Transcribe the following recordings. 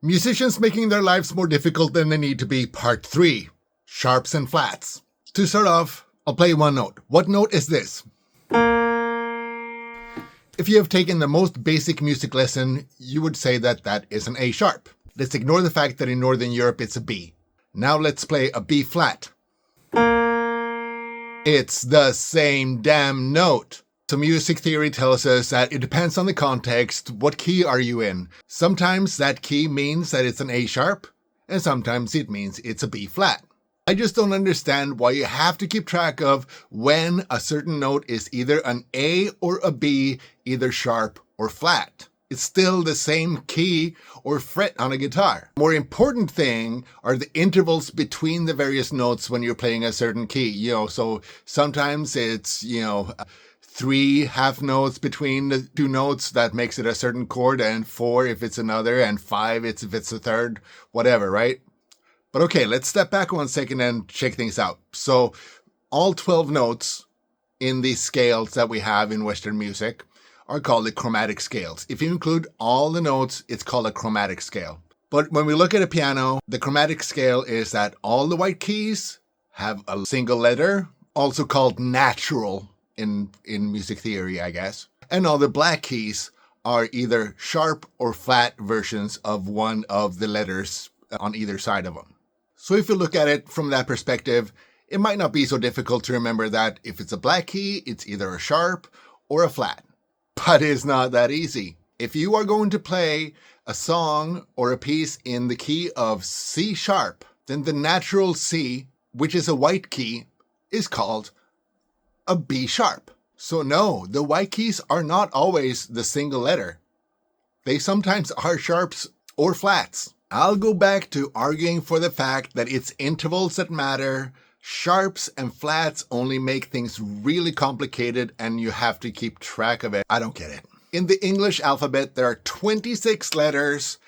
Musicians making their lives more difficult than they need to be, part 3. Sharps and flats. To start off, I'll play one note. What note is this? If you have taken the most basic music lesson, you would say that that is an A sharp. Let's ignore the fact that in Northern Europe it's a B. Now let's play a B flat. It's the same damn note. So music theory tells us that it depends on the context. What key are you in? Sometimes that key means that it's an A sharp, and sometimes it means it's a B flat. I just don't understand why you have to keep track of when a certain note is either an A or a B, either sharp or flat. It's still the same key or fret on a guitar. More important thing are the intervals between the various notes when you're playing a certain key. So sometimes it's, 3 half notes between the two notes that makes it a certain chord, and 4 if it's another, and 5 if it's a third, whatever, right? But okay, let's step back 1 second and check things out. So all 12 notes in these scales that we have in Western music are called the chromatic scales. If you include all the notes, it's called a chromatic scale. But when we look at a piano, the chromatic scale is that all the white keys have a single letter, also called natural in music theory, I guess. And all the black keys are either sharp or flat versions of one of the letters on either side of them. So if you look at it from that perspective, it might not be so difficult to remember that if it's a black key, it's either a sharp or a flat. But it's not that easy. If you are going to play a song or a piece in the key of C sharp, then the natural C, which is a white key, is called a B sharp. So no, the white keys are not always the single letter. They sometimes are sharps or flats. I'll go back to arguing for the fact that it's intervals that matter. Sharps and flats only make things really complicated and you have to keep track of it. I don't get it. In the English alphabet, there are 26 letters.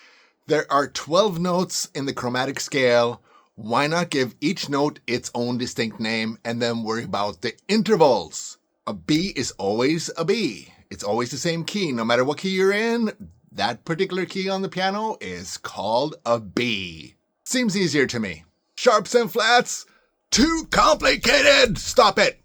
There are 12 notes in the chromatic scale. Why not give each note its own distinct name and then worry about the intervals? A B is always a B. It's always the same key. No matter what key you're in, that particular key on the piano is called a B. Seems easier to me. Sharps and flats? Too complicated! Stop it!